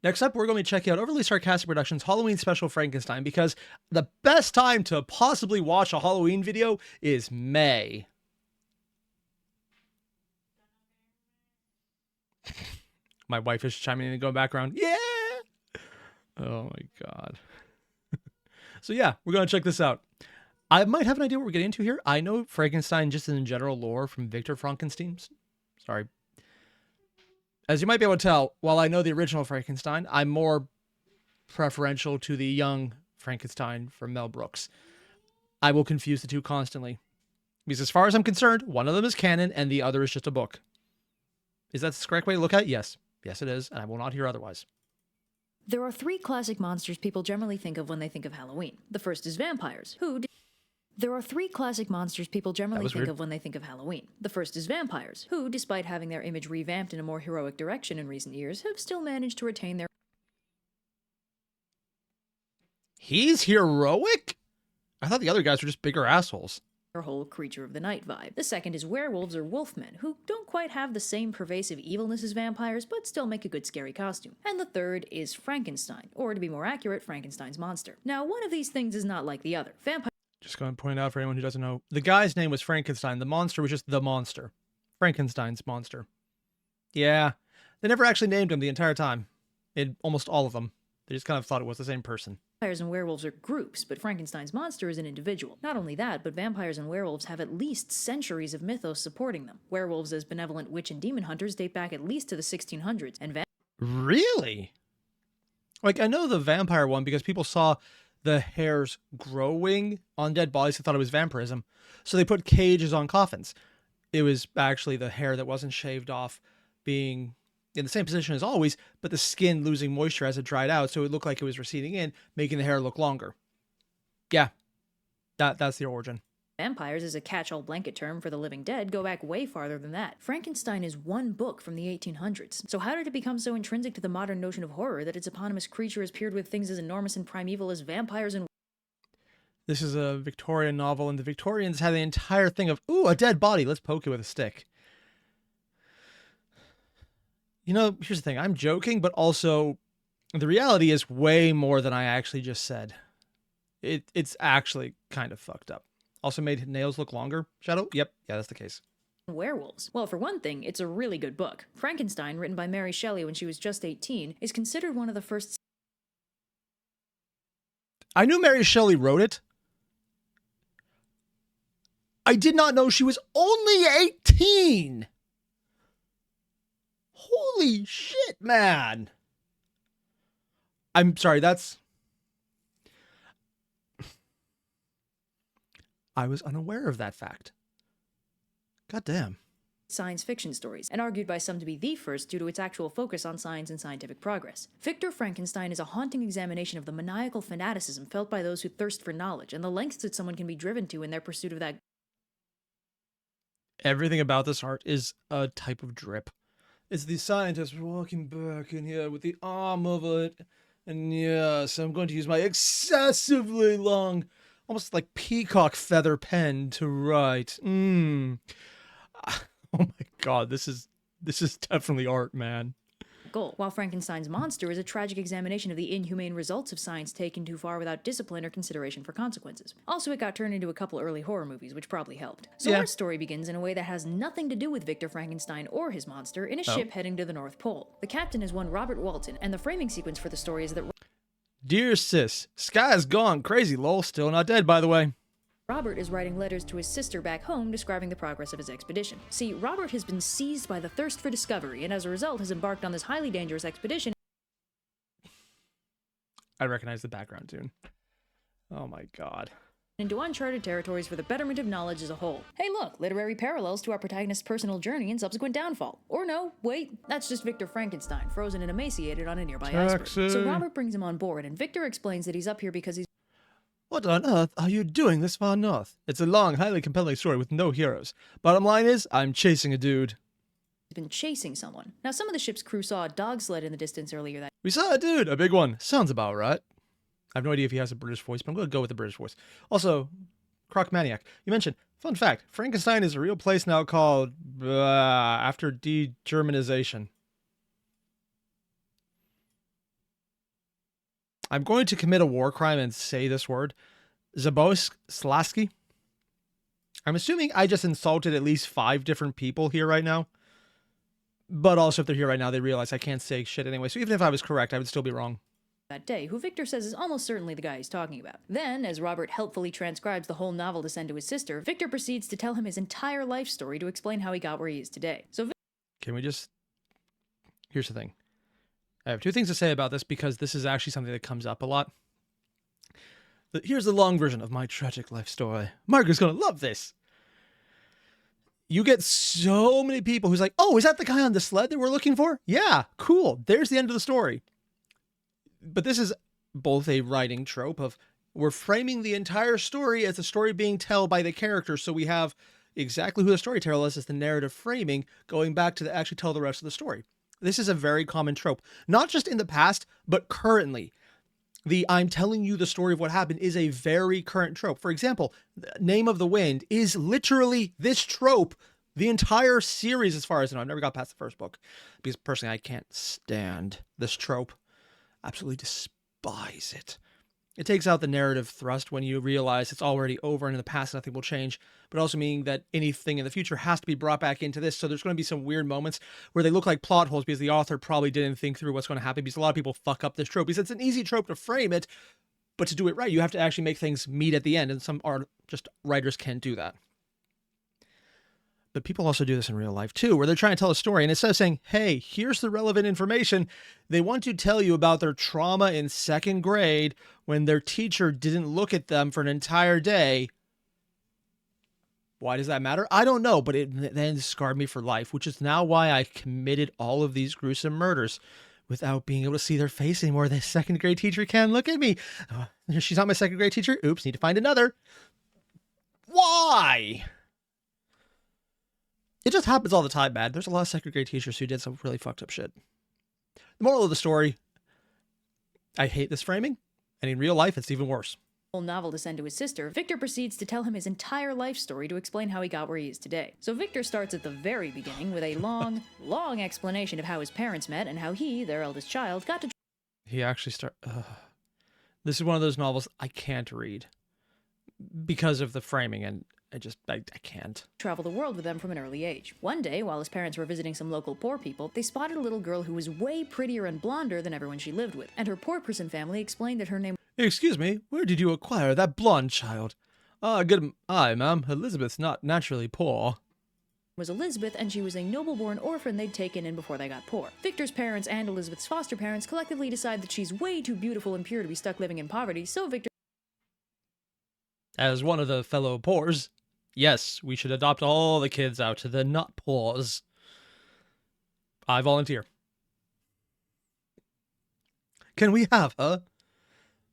Next up, we're going to be checking out Overly Sarcastic Productions' Halloween Special Frankenstein, because the best time to possibly watch a Halloween video is May. My wife is chiming in and going background. Yeah! Oh my god. So yeah, we're going to check this out. I might have an idea what we're getting into here. I know Frankenstein just in general lore from Victor Frankenstein. Sorry. As you might be able to tell, while I know the original Frankenstein, I'm more preferential to the young Frankenstein from Mel Brooks. I will confuse the two constantly. Because as far as I'm concerned, one of them is canon and the other is just a book. Is that the correct way to look at it? Yes. Yes, it is, and I will not hear otherwise. There are three classic monsters people generally think of when they think of Halloween. The first is vampires, who... There are three classic monsters people generally think of when they think of Halloween. The first is vampires, who, despite having their image revamped in a more heroic direction in recent years, have still managed to retain their... He's heroic? I thought the other guys were just bigger assholes. Their whole creature of the night vibe. The second is werewolves or wolfmen, who don't quite have the same pervasive evilness as vampires, but still make a good scary costume. And the third is Frankenstein, or to be more accurate, Frankenstein's monster. Now, one of these things is not like the other. Just going to point out for anyone who doesn't know, the guy's name was Frankenstein. The monster was just the monster. Frankenstein's monster. Yeah, they never actually named him the entire time. In almost all of them. They just kind of thought it was the same person. Vampires and werewolves are groups, but Frankenstein's monster is an individual. Not only that, but vampires and werewolves have at least centuries of mythos supporting them. Werewolves as benevolent witch and demon hunters date back at least to the 1600s, and Really? Like, I know the vampire one because people saw the hairs growing on dead bodies. They thought it was vampirism. So they put cages on coffins. It was actually the hair that wasn't shaved off being in the same position as always, but the skin losing moisture as it dried out, so it looked like it was receding in, making the hair look longer. Yeah, that's the origin. Vampires, as a catch-all blanket term for the living dead, go back way farther than that. Frankenstein is one book from the 1800s. So how did it become so intrinsic to the modern notion of horror that its eponymous creature has appeared with things as enormous and primeval as vampires and... This is a Victorian novel, and the Victorians had the entire thing of, ooh, a dead body, let's poke it with a stick. You know, here's the thing, I'm joking, but also the reality is way more than I actually just said. It's actually kind of fucked up. Also made nails look longer. Shadow? Yep. Yeah, that's the case. Werewolves. Well, for one thing, it's a really good book. Frankenstein, written by Mary Shelley when she was just 18, is considered one of the first... I knew Mary Shelley wrote it. I did not know she was only 18! Holy shit, man! I'm sorry, that's... I was unaware of that fact. God damn. Science fiction stories, and argued by some to be the first due to its actual focus on science and scientific progress. Victor Frankenstein is a haunting examination of the maniacal fanaticism felt by those who thirst for knowledge, and the lengths that someone can be driven to in their pursuit of that. Everything about this art is a type of drip. It's the scientist walking back in here with the arm over it, and yes, I'm going to use my excessively long, almost like peacock feather pen to write. Oh my god, this is definitely art, man. Goal. While Frankenstein's monster is a tragic examination of the inhumane results of science taken too far without discipline or consideration for consequences. Also, it got turned into a couple early horror movies, which probably helped. So our story begins in a way that has nothing to do with Victor Frankenstein or his monster in a ship heading to the North Pole. The captain is one Robert Walton, and the framing sequence for the story is that... Dear sis, Sky's gone crazy, lol, still not dead, by the way. Robert is writing letters to his sister back home describing the progress of his expedition. See, Robert has been seized by the thirst for discovery, and as a result has embarked on this highly dangerous expedition. I recognize the background tune. Oh my god. Into uncharted territories for the betterment of knowledge as a whole. Hey look, literary parallels to our protagonist's personal journey and subsequent downfall. Or no, wait, that's just Victor Frankenstein, frozen and emaciated on a nearby iceberg. So Robert brings him on board, and Victor explains that he's up here because he's... What on earth are you doing this far north? It's a long, highly compelling story with no heroes. Bottom line is, I'm chasing a dude. He's been chasing someone. Now, some of the ship's crew saw a dog sled in the distance earlier that... We saw a dude, a big one. Sounds about right. I have no idea if he has a British voice, but I'm going to go with the British voice. Also, Croc Maniac, you mentioned, fun fact, Frankenstein is a real place now called, after de-Germanization. I'm going to commit a war crime and say this word. Zaboslaski. I'm assuming I just insulted at least 5 different people here right now. But also, if they're here right now, they realize I can't say shit anyway. So even if I was correct, I would still be wrong. That day, who Victor says is almost certainly the guy he's talking about. Then, as Robert helpfully transcribes the whole novel to send to his sister, Victor proceeds to tell him his entire life story to explain how he got where he is today. So Can we just... Here's the thing. I have 2 things to say about this because this is actually something that comes up a lot. Here's the long version of my tragic life story. Margaret's gonna love this. You get so many people who's like, oh, is that the guy on the sled that we're looking for? Yeah, cool. There's the end of the story. But this is both a writing trope of we're framing the entire story as a story being told by the character. So we have exactly who the storyteller is as the narrative framing going back to actually tell the rest of the story. This is a very common trope, not just in the past, but currently. The I'm telling you the story of what happened is a very current trope. For example, Name of the Wind is literally this trope the entire series as far as I know. I've never got past the first book because personally I can't stand this trope. Absolutely despise it. It takes out the narrative thrust when you realize it's already over and in the past nothing will change, but also meaning that anything in the future has to be brought back into this. So there's going to be some weird moments where they look like plot holes because the author probably didn't think through what's going to happen because a lot of people fuck up this trope because it's an easy trope to frame it, but to do it right, you have to actually make things meet at the end, and some writers can't do that. But people also do this in real life too, where they're trying to tell a story and instead of saying, hey, here's the relevant information, they want to tell you about their trauma in 2nd grade when their teacher didn't look at them for an entire day. Why does that matter? I don't know, but it then scarred me for life, which is now why I committed all of these gruesome murders without being able to see their face anymore. The 2nd grade teacher can't look at me. She's not my 2nd grade teacher. Oops, need to find another. Why? It just happens all the time, man. There's a lot of 2nd grade teachers who did some really fucked up shit. The moral of the story, I hate this framing, and in real life, it's even worse. Whole novel to send to his sister, Victor proceeds to tell him his entire life story to explain how he got where he is today. So Victor starts at the very beginning with a long, long explanation of how his parents met and how he, their eldest child, got to... He actually This is one of those novels I can't read because of the framing, and I can't. Travel the world with them from an early age. One day, while his parents were visiting some local poor people, they spotted a little girl who was way prettier and blonder than everyone she lived with, and her poor person family explained that her name... Excuse me, where did you acquire that blonde child? Good eye, ma'am. Elizabeth's not naturally poor. Was Elizabeth, and she was a noble-born orphan they'd taken in before they got poor. Victor's parents and Elizabeth's foster parents collectively decide that she's way too beautiful and pure to be stuck living in poverty, so Victor... As one of the fellow poors, yes, we should adopt all the kids out to the not poors. I volunteer. Can we have her?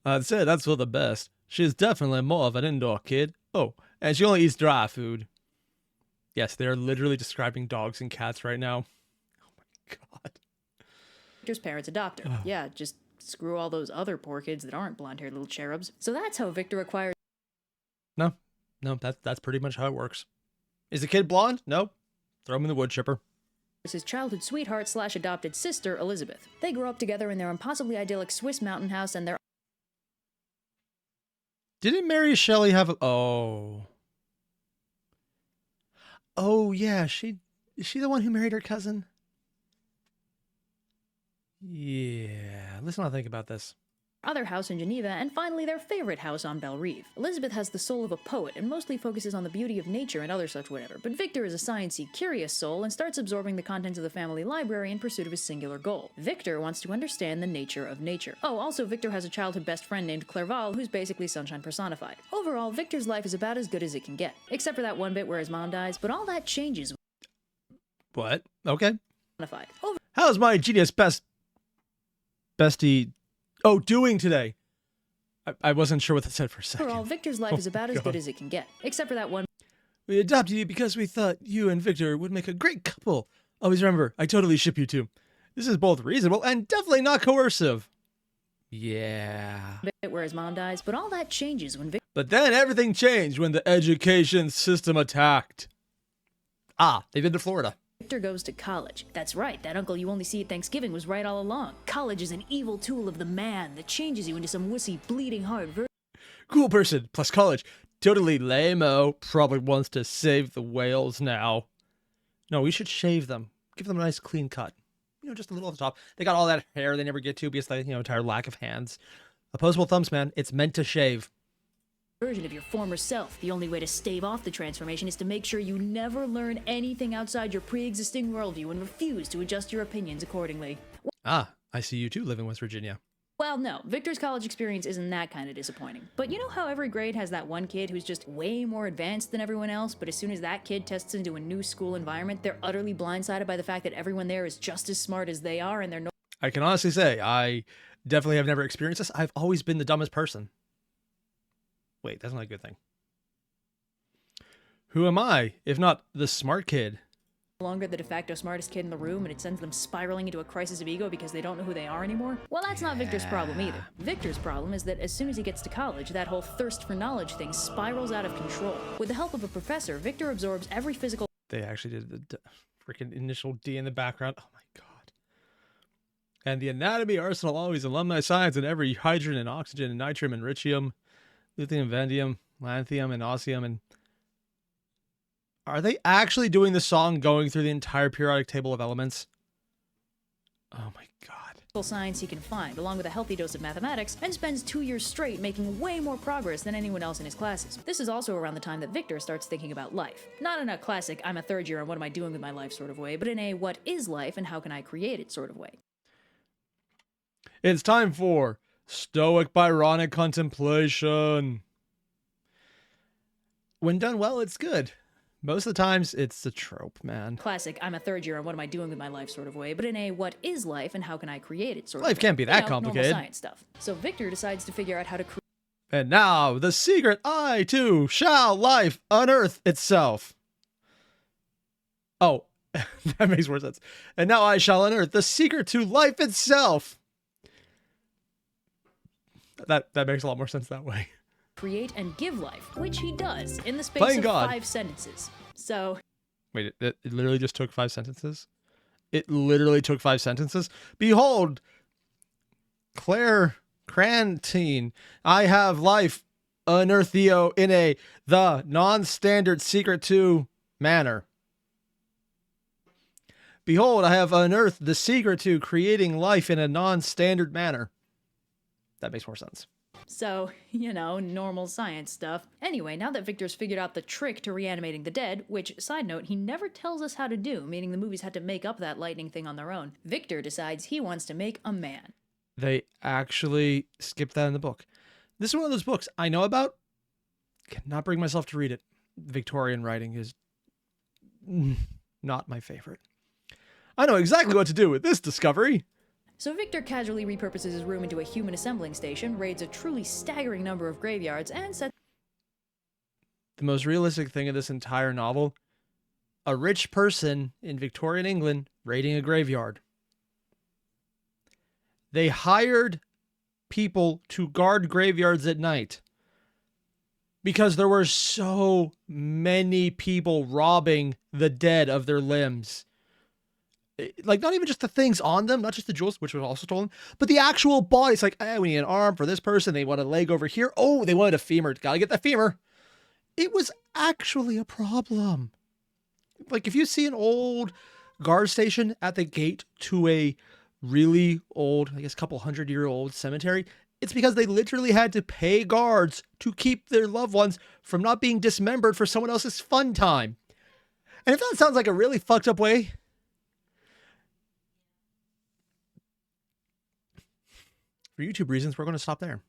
I'd say that's for the best. She's definitely more of an indoor kid. Oh, and she only eats dry food. Yes, they're literally describing dogs and cats right now. Oh my god. Victor's parents adopt her. Yeah, just screw all those other poor kids that aren't blonde-haired little cherubs. So that's how Victor acquires... No, that's pretty much how it works. Is the kid blonde? No. Throw him in the wood chipper. His childhood sweetheart / adopted sister, Elizabeth. They grow up together in their impossibly idyllic Swiss mountain house, and their... Didn't Mary Shelley have a... Oh, yeah, is she the one who married her cousin? Yeah, let's not think about this. Other house in Geneva, and finally their favorite house on Belle Rive. Elizabeth has the soul of a poet and mostly focuses on the beauty of nature and other such whatever, but Victor is a sciencey, curious soul and starts absorbing the contents of the family library in pursuit of his singular goal. Victor wants to understand the nature of nature. Oh, also Victor has a childhood best friend named Clerval, who's basically sunshine personified. Overall, Victor's life is about as good as it can get, except for that one bit where his mom dies, but all that changes. What? Okay. Over How's my genius bestie... Oh, doing today. I wasn't sure what that said for a second. Overall, Victor's life is about as good as it can get, except for that one... We adopted you because we thought you and Victor would make a great couple. Always remember, I totally ship you two. This is both reasonable and definitely not coercive. Yeah. Where his mom dies, but all that changes when Victor... But then everything changed when the education system attacked. They've been to Florida. Victor goes to college. That's right, that uncle you only see at Thanksgiving was right all along. College is an evil tool of the man that changes you into some wussy, bleeding heart Cool person plus college. Totally lame-o. Probably wants to save the whales now. No, we should shave them. Give them a nice clean cut. You know, just a little off the top. They got all that hair they never get to because they, entire lack of hands. Opposable thumbs, man. It's meant to shave. version of your former self. The only way to stave off the transformation is to make sure you never learn anything outside your pre-existing worldview and refuse to adjust your opinions accordingly. Ah, I see you too live in West Virginia. Well, no, Victor's college experience isn't that kind of disappointing. But you know how every grade has that one kid who's just way more advanced than everyone else, but as soon as that kid tests into a new school environment, they're utterly blindsided by the fact that everyone there is just as smart as they are and they're no— I can honestly say I definitely have never experienced this. I've always been the dumbest person. Wait, that's not a good thing. Who am I, if not the smart kid? longer the de facto smartest kid in the room and it sends them spiraling into a crisis of ego because they don't know who they are anymore? Well, that's not Victor's problem either. Victor's problem is that as soon as he gets to college, that whole thirst for knowledge thing spirals out of control. With the help of a professor, Victor absorbs every physical— They actually did the freaking initial D in the background. Oh my god. And the anatomy arsenal always alumni science and every hydrogen and oxygen and nitrium and tritium, lithium, vanadium, lanthium, and osmium. And are they actually doing the song going through the entire periodic table of elements? Oh my god. science he can find, along with a healthy dose of mathematics, and spends 2 years straight making way more progress than anyone else in his classes. This is also around the time that Victor starts thinking about life. Not in a classic, I'm a third year and what am I doing with my life sort of way, but in a what is life and how can I create it sort of way. It's time for Stoic Byronic Contemplation. When done well, it's good. Most of the times, it's a trope, man. Classic, I'm a third year and what am I doing with my life sort of way, but in a what is life and how can I create it sort of way. Life can't be that complicated. Normal science stuff. So Victor decides to figure out how to create— And now, the secret I, too, shall life unearth itself. Oh, that makes more sense. And now I shall unearth the secret to life itself. That makes a lot more sense that way. create and give life, which he does in the space Playing of God. 5 sentences. So Wait, it literally just took 5 sentences? It literally took 5 sentences? Behold, Claire Crantine, I have life unearthio in the non-standard secret to manner. Behold, I have unearthed the secret to creating life in a non-standard manner. That makes more sense. So, normal science stuff. Anyway, now that Victor's figured out the trick to reanimating the dead, which, side note, he never tells us how to do, meaning the movies had to make up that lightning thing on their own, Victor decides he wants to make a man. They actually skipped that in the book. This is one of those books I know about, cannot bring myself to read it. Victorian writing is not my favorite. I know exactly what to do with this discovery. So Victor casually repurposes his room into a human assembling station, raids a truly staggering number of graveyards, and sets— The most realistic thing in this entire novel, a rich person in Victorian England raiding a graveyard. They hired people to guard graveyards at night because there were so many people robbing the dead of their limbs. Like, not even just the things on them, not just the jewels, which was also stolen, but the actual body. It's like, we need an arm for this person. They want a leg over here. Oh, they wanted a femur. Gotta get that femur. It was actually a problem. Like, if you see an old guard station at the gate to a really old, I guess, couple 100-year-old cemetery, it's because they literally had to pay guards to keep their loved ones from not being dismembered for someone else's fun time. And if that sounds like a really fucked up way, for YouTube reasons, we're going to stop there.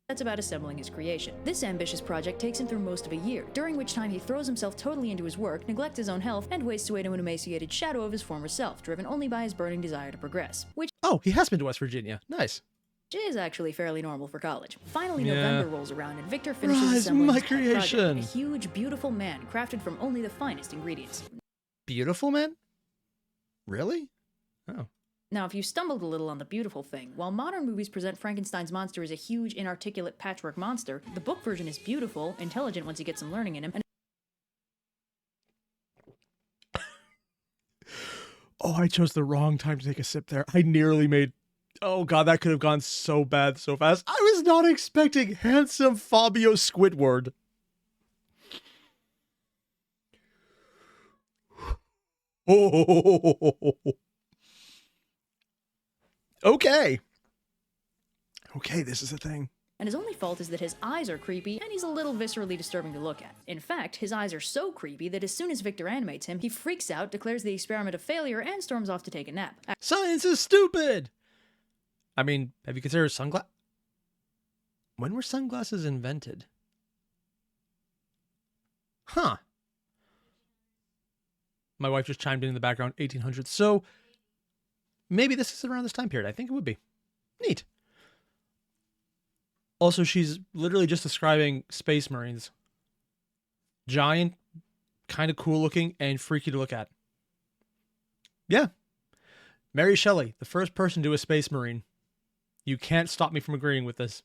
That's about assembling his creation. This ambitious project takes him through most of a year, during which time he throws himself totally into his work, neglects his own health, and wastes away to an emaciated shadow of his former self, driven only by his burning desire to progress. Which he has been to West Virginia. Nice. is actually fairly normal for college. Finally, Yeah. November rolls around and Victor finishes Rise, assembling my his pet project, creation. a huge, beautiful man crafted from only the finest ingredients. Beautiful, man? Really? Oh. Now, if you stumbled a little on the beautiful thing, while modern movies present Frankenstein's monster as a huge, inarticulate patchwork monster, the book version is beautiful, intelligent once you get some learning in him, and Oh, I chose the wrong time to take a sip there. I nearly made... Oh, God, that could have gone so bad so fast. I was not expecting handsome Fabio Squidward. Oh. Okay. Okay, this is a thing. And his only fault is that his eyes are creepy, and he's a little viscerally disturbing to look at. In fact, his eyes are so creepy that as soon as Victor animates him, he freaks out, declares the experiment a failure, and storms off to take a nap. Science is stupid! I mean, have you considered sunglasses? When were sunglasses invented? Huh. My wife just chimed in the background, 1800s. So, maybe this is around this time period. I think it would be. Neat. Also, she's literally just describing Space Marines. Giant, kind of cool looking, and freaky to look at. Yeah. Mary Shelley, the first person to do a Space Marine. You can't stop me from agreeing with this.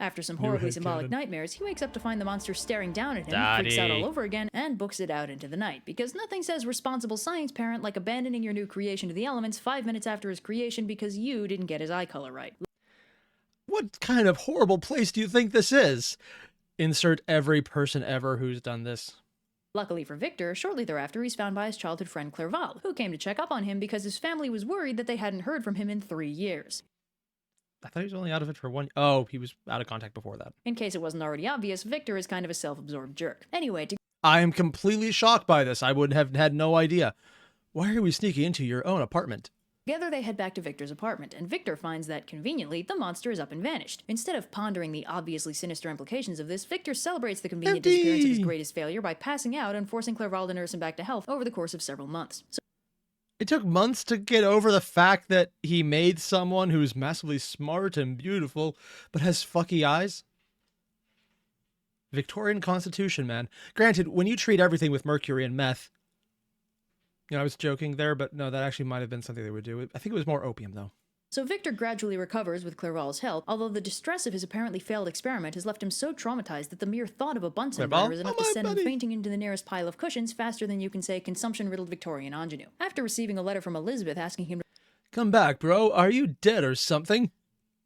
After some horribly symbolic nightmares, he wakes up to find the monster staring down at him, Daddy. freaks out all over again, and books it out into the night. Because nothing says responsible science parent like abandoning your new creation to the elements 5 minutes after his creation because you didn't get his eye color right. What kind of horrible place do you think this is? Insert every person ever who's done this. Luckily for Victor, shortly thereafter he's found by his childhood friend Clerval, who came to check up on him because his family was worried that they hadn't heard from him in 3 years. I thought he was only out of it for one... Oh, he was out of contact before that. In case it wasn't already obvious, Victor is kind of a self-absorbed jerk. Anyway, I am completely shocked by this. I would have had no idea. Why are we sneaking into your own apartment? together they head back to Victor's apartment, and Victor finds that, conveniently, the monster is up and vanished. Instead of pondering the obviously sinister implications of this, Victor celebrates the convenient disappearance of his greatest failure by passing out and forcing Clerval to nurse him back to health over the course of several months. It took months to get over the fact that he made someone who's massively smart and beautiful, but has fucky eyes. Victorian Constitution, man. Granted, when you treat everything with mercury and meth, I was joking there, but no, that actually might have been something they would do. I think it was more opium, though. So Victor gradually recovers with Clerval's help, although the distress of his apparently failed experiment has left him so traumatized that the mere thought of a Bunsen burner is enough to send him fainting into the nearest pile of cushions faster than you can say consumption-riddled Victorian ingenue. After receiving a letter from Elizabeth asking him to come back, bro. Are you dead or something?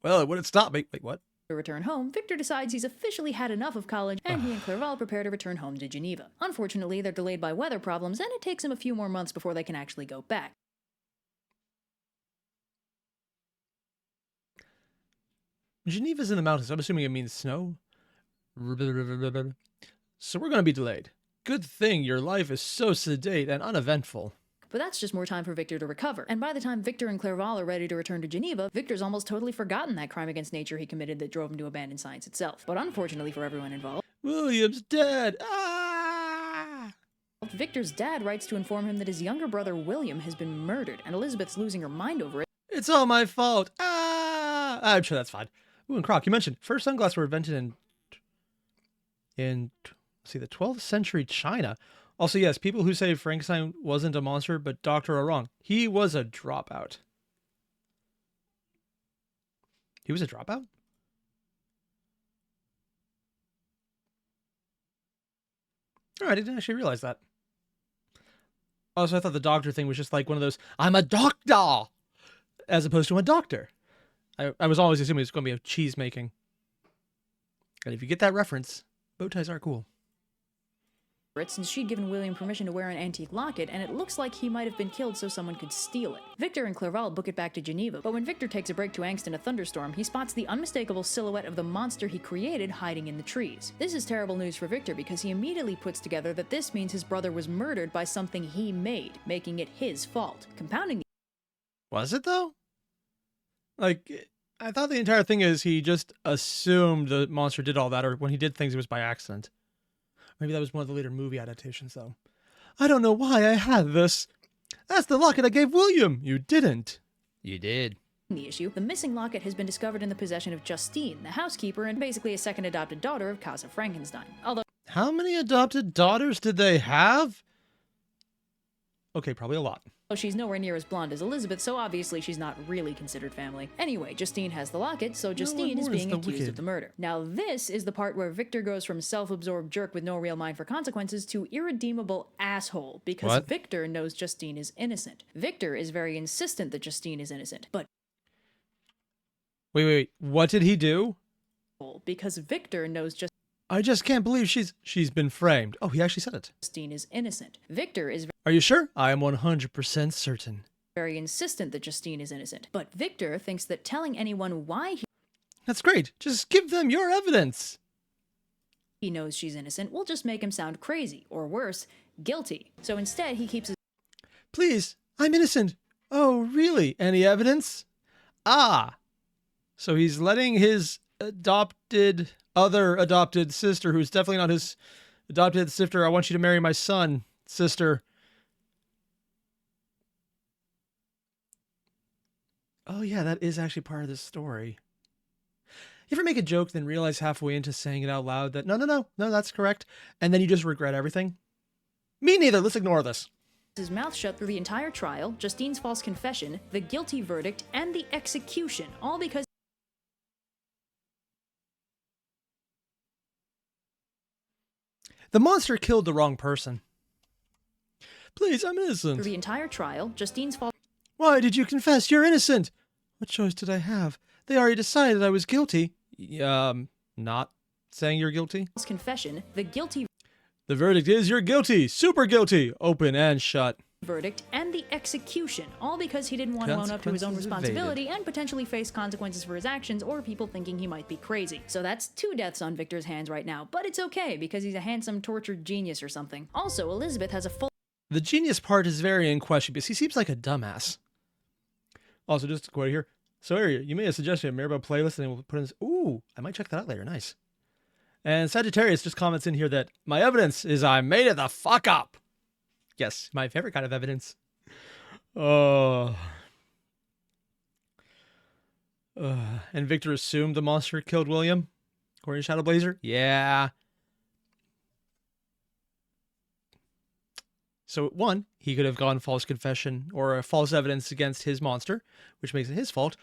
Well, it wouldn't stop me. Wait, what? return home, Victor decides he's officially had enough of college, and he and Clerval prepare to return home to Geneva. Unfortunately, they're delayed by weather problems, and it takes him a few more months before they can actually go back. Geneva's in the mountains. I'm assuming it means snow. So we're going to be delayed. Good thing your life is so sedate and uneventful. But that's just more time for Victor to recover. And by the time Victor and Clerval are ready to return to Geneva, Victor's almost totally forgotten that crime against nature he committed that drove him to abandon science itself. But unfortunately for everyone involved, William's dead. Ah! Victor's dad writes to inform him that his younger brother William has been murdered, and Elizabeth's losing her mind over it. It's all my fault. Ah! I'm sure that's fine. Ooh, and Croc, you mentioned first sunglasses were invented in the 12th century China. Also, yes, people who say Frankenstein wasn't a monster but doctor are wrong. He was a dropout. He was a dropout? All right, I didn't actually realize that. Also, I thought the doctor thing was just like one of those, I'm a doctor, as opposed to a doctor. I was always assuming it's going to be a cheese making. And if you get that reference, bow ties are cool. Since she'd given William permission to wear an antique locket, and it looks like he might have been killed so someone could steal it. Victor and Clerval book it back to Geneva, but when Victor takes a break to angst in a thunderstorm, he spots the unmistakable silhouette of the monster he created hiding in the trees. This is terrible news for Victor because he immediately puts together that this means his brother was murdered by something he made, making it his fault. Compounding the... Was it, though? Like, I thought the entire thing is he just assumed the monster did all that, or when he did things, it was by accident. Maybe that was one of the later movie adaptations, though. I don't know why I had this. That's the locket I gave William. You didn't. You did. The issue, the missing locket has been discovered in the possession of Justine, the housekeeper and basically a second adopted daughter of Casa Frankenstein. Although... How many adopted daughters did they have? Okay, probably a lot. She's nowhere near as blonde as Elizabeth, so obviously she's not really considered family. Anyway, Justine has the locket, so Justine is being accused of the murder. Now this is the part where Victor goes from self-absorbed jerk with no real mind for consequences to irredeemable asshole, because Victor knows Justine is innocent. Victor is very insistent that Justine is innocent, but... Wait, what did he do? Because Victor knows I just can't believe she's been framed. Oh, he actually said it. Justine is innocent. Victor is... Are you sure? I am 100% certain. Very insistent that Justine is innocent. But Victor thinks that telling anyone why That's great. Just give them your evidence. He knows she's innocent will just make him sound crazy, or worse, guilty. So instead, he keeps his... Please, I'm innocent. Oh, really? Any evidence? Ah. So he's letting his other adopted sister, who's definitely not his adopted sister, I want you to marry my son, sister. Oh yeah, that is actually part of this story. You ever make a joke, then realize halfway into saying it out loud that, no, that's correct, and then you just regret everything? Me neither, let's ignore this. His mouth shut through the entire trial, Justine's false confession, the guilty verdict, and the execution, all because... The monster killed the wrong person. Please, I'm innocent. Through the entire trial, Justine's false... Why did you confess? You're innocent. What choice did I have? They already decided I was guilty. Not saying you're guilty? Confession, the guilty... The verdict is you're guilty. Super guilty. Open and shut. Verdict and the execution, all because he didn't want to own up to his own responsibility and potentially face consequences for his actions or people thinking he might be crazy. So that's 2 deaths on Victor's hands right now, but it's okay because he's a handsome tortured genius or something. Also, Elizabeth has a full... The genius part is very in question because he seems like a dumbass. Also, just a quote here. So Airier, you made a suggestion of Mirabelle playlist and we'll put in this. Ooh, I might check that out later. Nice. And Sagittarius just comments in here that my evidence is I made it the fuck up. Yes, my favorite kind of evidence. And Victor assumed the monster killed William, according to Shadow Blazer. Yeah. So, 1, he could have gone false confession or a false evidence against his monster, which makes it his fault.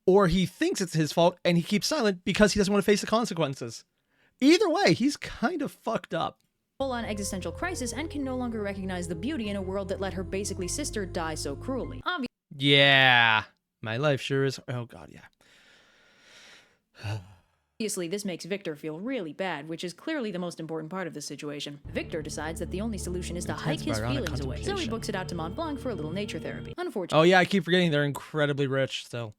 Or he thinks it's his fault and he keeps silent because he doesn't want to face the consequences. Either way, he's kind of fucked up. Full-on existential crisis and can no longer recognize the beauty in a world that let her basically sister die so cruelly. Yeah. My life sure is... Oh, God, yeah. Obviously, this makes Victor feel really bad, which is clearly the most important part of the situation. Victor decides that the only solution is to hike his feelings away, so he books it out to Mont Blanc for a little nature therapy. Unfortunately... Oh, yeah, I keep forgetting they're incredibly rich still.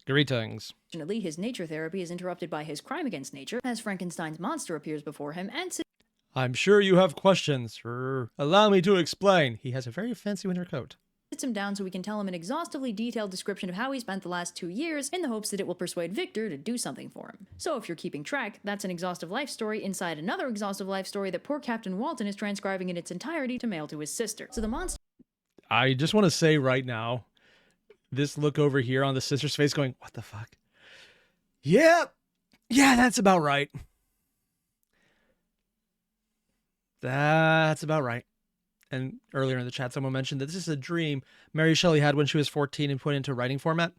Greetings. Unfortunately, his nature therapy is interrupted by his crime against nature, as Frankenstein's monster appears before him and... I'm sure you have questions. Allow me to explain. He has a very fancy winter coat. Sits him down so we can tell him an exhaustively detailed description of how he spent the last 2 years in the hopes that it will persuade Victor to do something for him. So if you're keeping track, that's an exhaustive life story inside another exhaustive life story that poor Captain Walton is transcribing in its entirety to mail to his sister. So the monster... I just want to say right now, this look over here on the sister's face going, what the fuck? Yeah, that's about right. That's about right. And earlier in the chat, someone mentioned that this is a dream Mary Shelley had when she was 14 and put into writing format.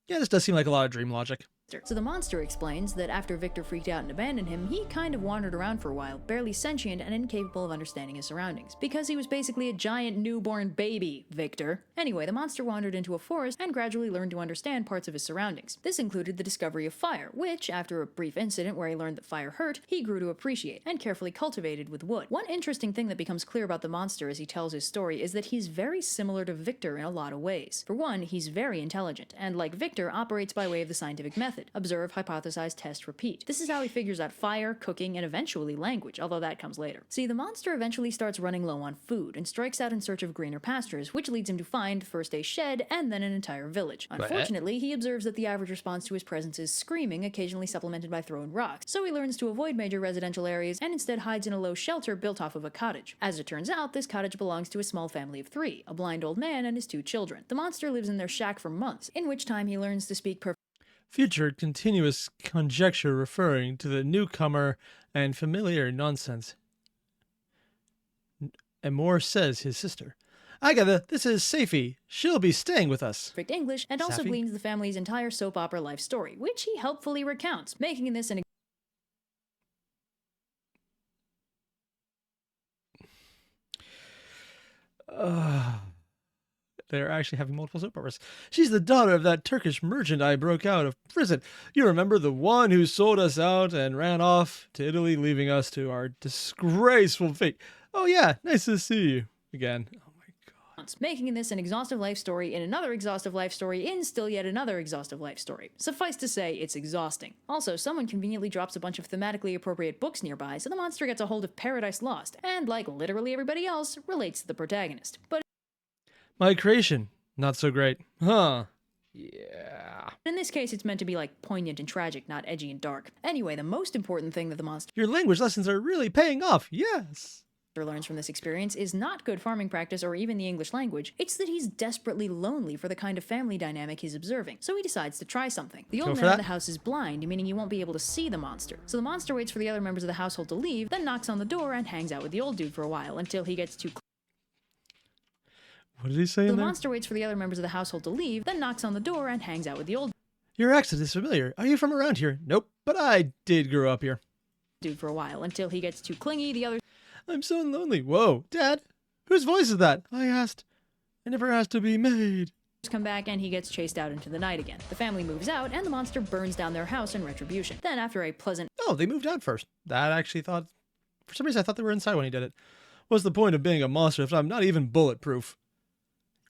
Yeah, this does seem like a lot of dream logic. So the monster explains that after Victor freaked out and abandoned him, he kind of wandered around for a while, barely sentient and incapable of understanding his surroundings. Because he was basically a giant newborn baby, Victor. Anyway, the monster wandered into a forest and gradually learned to understand parts of his surroundings. This included the discovery of fire, which, after a brief incident where he learned that fire hurt, he grew to appreciate, and carefully cultivated with wood. One interesting thing that becomes clear about the monster as he tells his story is that he's very similar to Victor in a lot of ways. For one, he's very intelligent, and like Victor, operates by way of the scientific method. Observe, hypothesize, test, repeat. This is how he figures out fire, cooking, and eventually language, although that comes later. See, the monster eventually starts running low on food and strikes out in search of greener pastures, which leads him to find first a shed and then an entire village. Unfortunately, he observes that the average response to his presence is screaming, occasionally supplemented by throwing rocks, so he learns to avoid major residential areas and instead hides in a low shelter built off of a cottage. As it turns out, this cottage belongs to a small family of 3, a blind old man and his 2 children. The monster lives in their shack for months, in which time he learns to speak perfect Future continuous conjecture referring to the newcomer and familiar nonsense. And more says his sister. Agatha, this is Safie. She'll be staying with us. Perfect English, and also Safi? gleans the family's entire soap opera life story, which he helpfully recounts, making this an They're actually having multiple soap operas. She's the daughter of that Turkish merchant I broke out of prison. You remember, the one who sold us out and ran off to Italy, leaving us to our disgraceful fate. Oh yeah, nice to see you again. Oh my god. making this an exhaustive life story in another exhaustive life story in still yet another exhaustive life story. Suffice to say, it's exhausting. Also, someone conveniently drops a bunch of thematically appropriate books nearby, so the monster gets a hold of Paradise Lost, and like literally everybody else, relates to the protagonist. But My creation, not so great. Huh. Yeah. in this case, it's meant to be like poignant and tragic, not edgy and dark. Anyway, the most important thing that the monster Your language lessons are really paying off, yes. learns from this experience is not good farming practice or even the English language. It's that he's desperately lonely for the kind of family dynamic he's observing. So he decides to try something. The old for man of that. the house is blind, meaning he won't be able to see the monster. So the monster waits for the other members of the household to leave, then knocks on the door and hangs out with the old dude for a while until he gets too close. What did he say The in there? monster waits for the other members of the household to leave, then knocks on the door and hangs out with the old Your accent is familiar. Are you from around here? Nope, but I did grow up here. dude for a while until he gets too clingy. The others I'm so lonely. Whoa, Dad, whose voice is that? I asked. I never asked to be made. come back and he gets chased out into the night again. The family moves out and the monster burns down their house in retribution. Then after a pleasant Oh, they moved out first. That actually thought... For some reason, I thought they were inside when he did it. What's the point of being a monster if I'm not even bulletproof?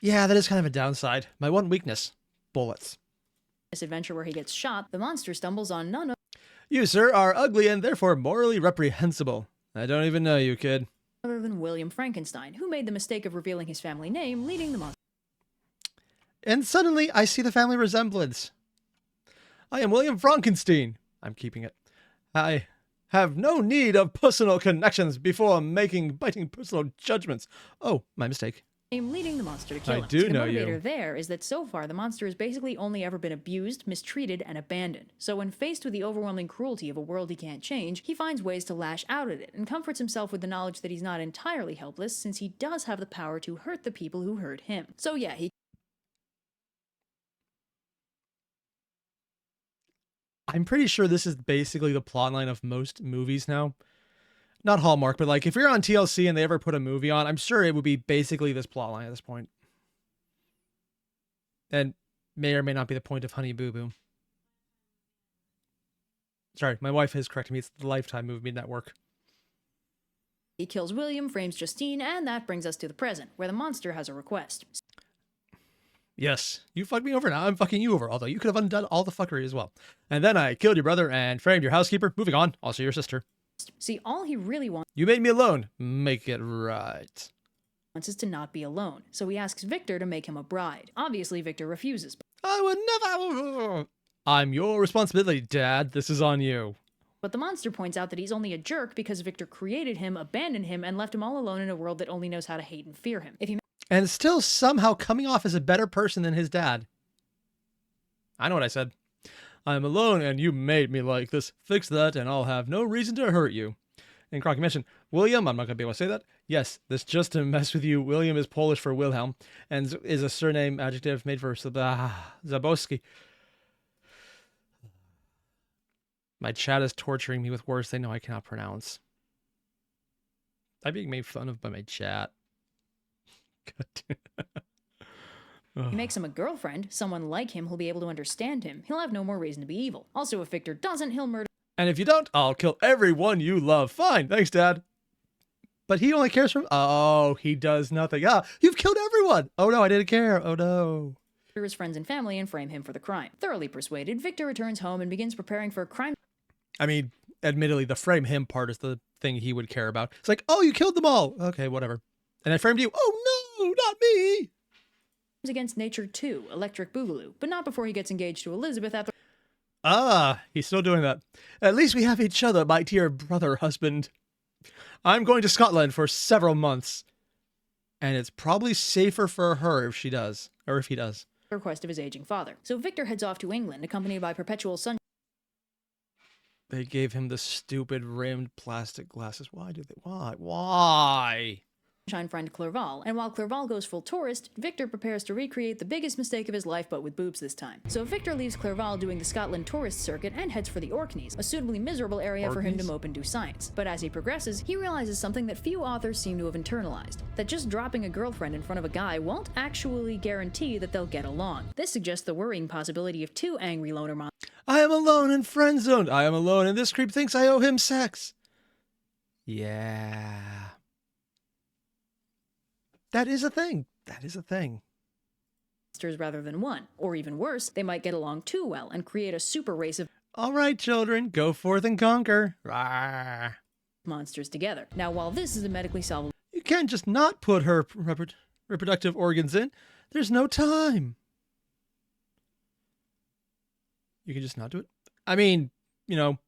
Yeah, that is kind of a downside. My one weakness. Bullets. adventure where he gets shot, the monster stumbles on none You, sir, are ugly and therefore morally reprehensible. I don't even know you, kid. other than William Frankenstein, who made the mistake of revealing his family name, leading the monster. And suddenly, I see the family resemblance. I am William Frankenstein. I'm keeping it. I have no need of personal connections before making biting personal judgments. Oh, my mistake. Leading the monster to kill him. I do The know motivator you. there is that so far the monster has basically only ever been abused, mistreated, and abandoned. So when faced with the overwhelming cruelty of a world he can't change, he finds ways to lash out at it and comforts himself with the knowledge that he's not entirely helpless, since he does have the power to hurt the people who hurt him. So yeah, he I'm pretty sure this is basically the plotline of most movies now. Not Hallmark, but like if you're on TLC and they ever put a movie on, I'm sure it would be basically this plotline at this point. And may or may not be the point of Honey Boo Boo. Sorry, my wife has corrected me. It's the Lifetime Movie Network. He kills William, frames Justine, and that brings us to the present, where the monster has a request. Yes, you fucked me over, now I'm fucking you over, although you could have undone all the fuckery as well. And then I killed your brother and framed your housekeeper. Moving on, also your sister. See, all he really wants You made me alone. Make it right. is to not be alone, so he asks Victor to make him a bride. Obviously, Victor refuses, I would never... I'm your responsibility, Dad. This is on you. but the monster points out that he's only a jerk because Victor created him, abandoned him, and left him all alone in a world that only knows how to hate and fear him. If he And still somehow coming off as a better person than his dad. I know what I said. I'm alone and you made me like this. Fix that and I'll have no reason to hurt you. And Crocky mentioned, William, I'm not going to be able to say that. Yes, this just to mess with you. William is Polish for Wilhelm and is a surname adjective made for Zabowski. My chat is torturing me with words they know I cannot pronounce. I'm being made fun of by my chat. he makes him a girlfriend, someone like him who'll be able to understand him, he'll have no more reason to be evil. Also, if Victor doesn't, he'll murder. And if you don't, I'll kill everyone you love. Fine, thanks, Dad. But he only cares for... Oh, he does nothing. Ah, you've killed everyone. Oh, no, I didn't care. Oh, no. His friends and family and frame him for the crime. Thoroughly persuaded, Victor returns home and begins preparing for a crime. I mean, admittedly, the frame him part is the thing he would care about. It's like, oh, you killed them all. Okay, whatever. And I framed you. Oh, no, not me. Against Nature 2, Electric Boogaloo, but not before he gets engaged to Elizabeth at the... Ah, he's still doing that. At least we have each other, my dear brother husband. I'm going to Scotland for several months. And it's probably safer for her if she does. Or if he does. request of his aging father. So Victor heads off to England, accompanied by Perpetual Sun. They gave him the stupid rimmed plastic glasses. Why did they? Why? Why? friend Clerval, and while Clerval goes full tourist, Victor prepares to recreate the biggest mistake of his life but with boobs this time. So Victor leaves Clerval doing the Scotland tourist circuit and heads for the Orkneys, a suitably miserable area for him to mope and do science. But as he progresses, he realizes something that few authors seem to have internalized, that just dropping a girlfriend in front of a guy won't actually guarantee that they'll get along. This suggests the worrying possibility of two angry loner monsters. I am alone and friend zoned. I am alone and this creep thinks I owe him sex. Yeah. That is a thing. That is a thing. Rather than one. Or even worse, they might get along too well and create a super race of all right, children, go forth and conquer. Rawr. Monsters together. Now, while this is a medically solvable, you can't just not put her reproductive organs in. There's no time. You can just not do it. I mean, you know.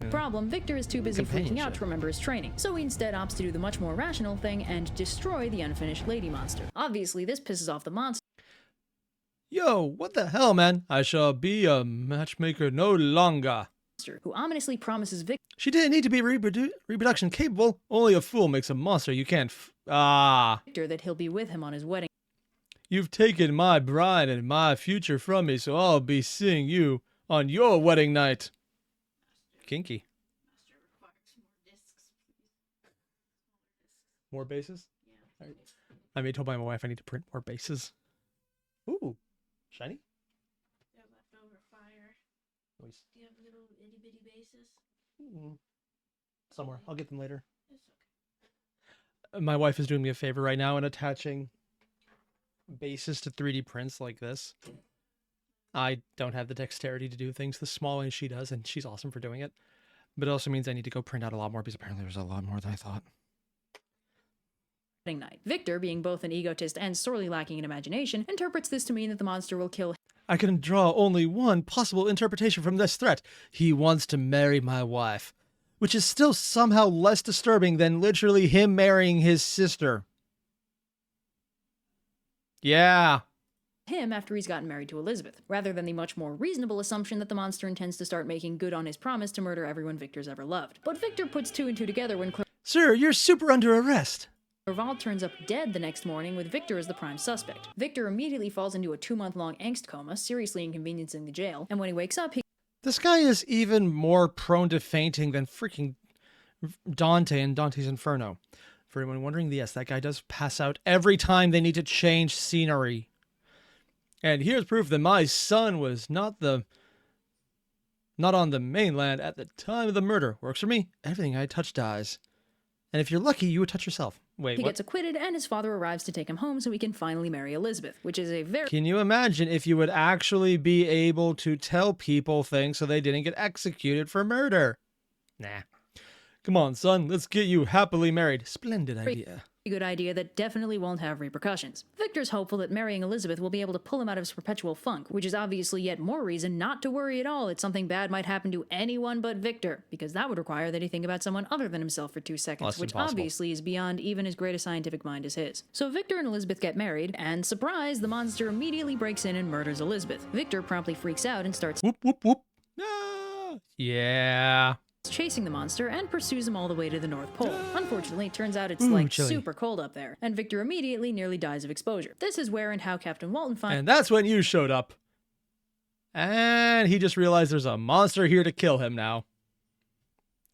Problem, Victor is too busy freaking out to remember his training, so he instead opts to do the much more rational thing and destroy the unfinished lady monster. Obviously, this pisses off the monster. Yo, what the hell, man? I shall be a matchmaker no longer. Who ominously promises Victor. She didn't need to be reproduction capable. Only a fool makes a monster. You can't Victor that he'll be with him on his wedding. You've taken my bride and my future from me, so I'll be seeing you on your wedding night. Kinky. More bases? Yeah. I told my wife I need to print more bases. Ooh, shiny? They're leftover fire. Nice. Do you have little itty bitty bases? Somewhere. I'll get them later. It's okay. My wife is doing me a favor right now and attaching bases to 3D prints like this. I don't have the dexterity to do things the small way she does, and she's awesome for doing it. But it also means I need to go print out a lot more because apparently there's a lot more than I thought. Night. Victor, being both an egotist and sorely lacking in imagination, interprets this to mean that the monster will kill him. I can draw only one possible interpretation from this threat. He wants to marry my wife, which is still somehow less disturbing than literally him marrying his sister. Yeah. Him after he's gotten married to Elizabeth, rather than the much more reasonable assumption that the monster intends to start making good on his promise to murder everyone Victor's ever loved. But Victor puts two and two together when Sir, you're super under arrest. Clerval turns up dead the next morning with Victor as the prime suspect. Victor immediately falls into a 2-month-long angst coma, seriously inconveniencing the jail, and when he wakes up, This guy is even more prone to fainting than freaking Dante in Dante's Inferno. For anyone wondering, yes, that guy does pass out every time they need to change scenery. And here's proof that my son was not on the mainland at the time of the murder. Works for me. Everything I touch dies. And if you're lucky, you would touch yourself. Wait, he what? gets acquitted, and his father arrives to take him home so he can finally marry Elizabeth, which is a very... Can you imagine if you would actually be able to tell people things so they didn't get executed for murder? Nah. Come on, son. Let's get you happily married. Splendid idea. Good idea that definitely won't have repercussions. Victor's hopeful that marrying Elizabeth will be able to pull him out of his perpetual funk, which is obviously yet more reason not to worry at all that something bad might happen to anyone but Victor, because that would require that he think about someone other than himself for 2 seconds, which obviously is beyond even as great a scientific mind as his. So Victor and Elizabeth get married, and surprise, the monster immediately breaks in and murders Elizabeth. Victor promptly freaks out and starts Whoop, whoop, whoop. Ah, yeah. chasing the monster and pursues him all the way to the North Pole. Unfortunately, it turns out it's chilly. super cold up there, and Victor immediately nearly dies of exposure. This is where and how Captain Walton finds And that's when you showed up. And he just realized there's a monster here to kill him now.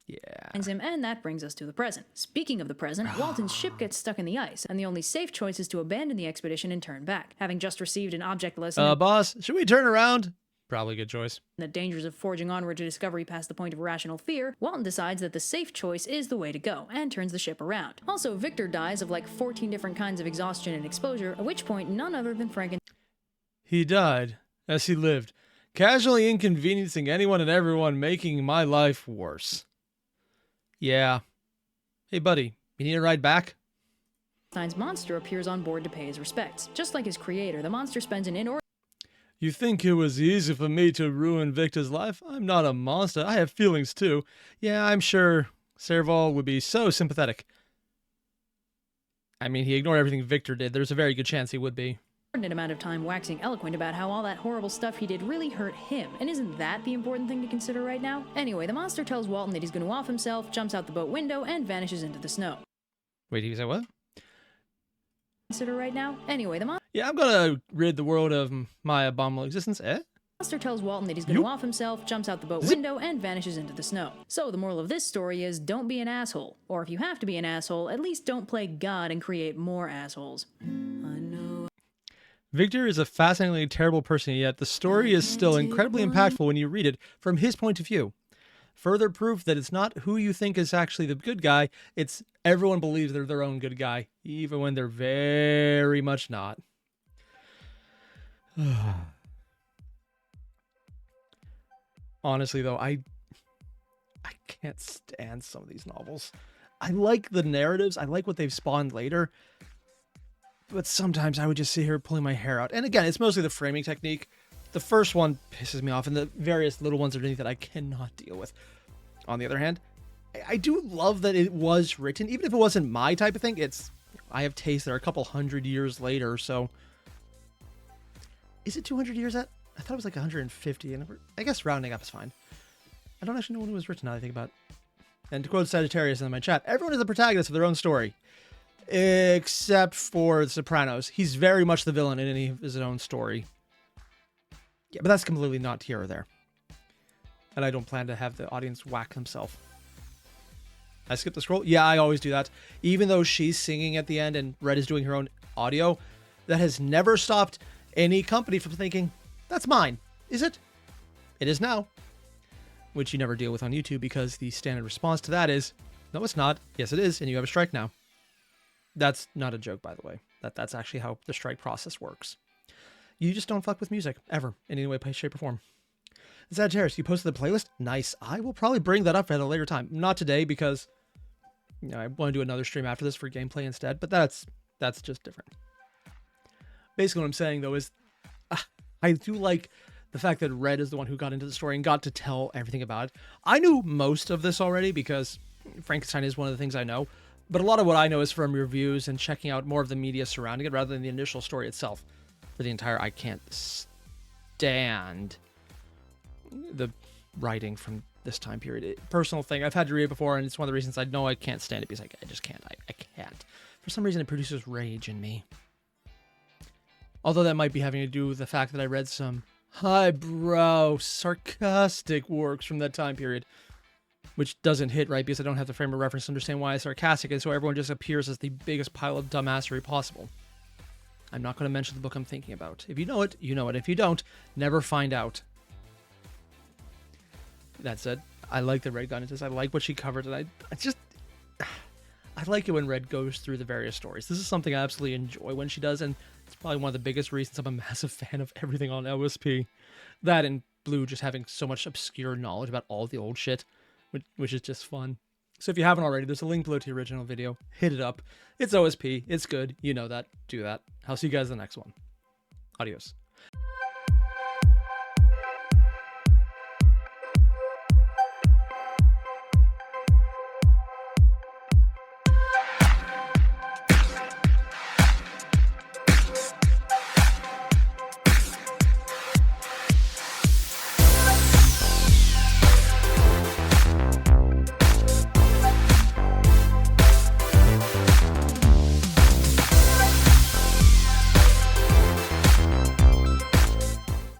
Yeah. him, and that brings us to the present. Speaking of the present, Walton's ship gets stuck in the ice, and the only safe choice is to abandon the expedition and turn back. Having just received an object lesson Boss, should we turn around? Probably a good choice. the dangers of forging onward to discovery past the point of rational fear, Walton decides that the safe choice is the way to go, and turns the ship around. Also, Victor dies of like 14 different kinds of exhaustion and exposure, at which point none other than Frankenstein He died, as he lived, casually inconveniencing anyone and everyone, making my life worse. Yeah. Hey, buddy, you need a ride back? Frankenstein's monster appears on board to pay his respects. Just like his creator, the monster spends an inordinate You think it was easy for me to ruin Victor's life? I'm not a monster. I have feelings too. Yeah, I'm sure Serval would be so sympathetic. I mean, he ignored everything Victor did. There's a very good chance he would be. amount of time waxing eloquent about how all that horrible stuff he did really hurt him, and isn't that the important thing to consider right now? Anyway, the monster tells Walton that he's going to off himself, jumps out the boat window, and vanishes into the snow. Wait, you say what? monster right now. Anyway, the Yeah, I'm gonna rid the world of my abominable existence. monster tells Walton that he's going to off himself, jumps out the boat window, and vanishes into the snow. So the moral of this story is don't be an asshole. Or if you have to be an asshole, at least don't play God and create more assholes. I know. Victor is a fascinatingly terrible person, yet the story is still incredibly impactful when you read it from his point of view. Further proof that it's not who you think is actually the good guy, it's everyone believes they're their own good guy, even when they're very much not. Honestly, though, I can't stand some of these novels. I like the narratives. I like what they've spawned later. But sometimes I would just sit here pulling my hair out. And again, it's mostly the framing technique. The first one pisses me off, and the various little ones underneath that I cannot deal with. On the other hand, I do love that it was written, even if it wasn't my type of thing. I have taste that are a couple hundred years later, so... Is it 200 years at? I thought it was like 150, and I guess rounding up is fine. I don't actually know when it was written, now that I think about it. And to quote Sagittarius in my chat, everyone is the protagonist of their own story. Except for The Sopranos. He's very much the villain in any of his own story. Yeah, but that's completely not here or there. And I don't plan to have the audience whack himself. I skip the scroll? Yeah, I always do that. Even though she's singing at the end and Red is doing her own audio, that has never stopped any company from thinking, that's mine. Is it? It is now. Which you never deal with on YouTube because the standard response to that is, no, it's not. Yes, it is. And you have a strike now. That's not a joke, by the way. That's actually how the strike process works. You just don't fuck with music, ever, in any way, shape, or form. Sagittarius, you posted the playlist? Nice. I will probably bring that up at a later time. Not today, because I want to do another stream after this for gameplay instead, but that's just different. Basically, what I'm saying, though, is I do like the fact that Red is the one who got into the story and got to tell everything about it. I knew most of this already, because Frankenstein is one of the things I know, but a lot of what I know is from reviews and checking out more of the media surrounding it rather than the initial story itself. For the entire, I can't stand the writing from this time period. Personal thing, I've had to read it before, and it's one of the reasons I know I can't stand it, because I just can't. I can't. For some reason, it produces rage in me. Although that might be having to do with the fact that I read some highbrow, sarcastic works from that time period, which doesn't hit right because I don't have the frame of reference to understand why it's sarcastic, and so everyone just appears as the biggest pile of dumbassery possible. I'm not going to mention the book I'm thinking about. If you know it, you know it. If you don't, never find out. That said, I like that Red got into this. I like what she covered, and I like it when Red goes through the various stories. This is something I absolutely enjoy when she does, and it's probably one of the biggest reasons I'm a massive fan of everything on OSP. That and Blue just having so much obscure knowledge about all the old shit, which is just fun. So if you haven't already, there's a link below to the original video. Hit it up. It's OSP. It's good. You know that. Do that. I'll see you guys in the next one. Adios.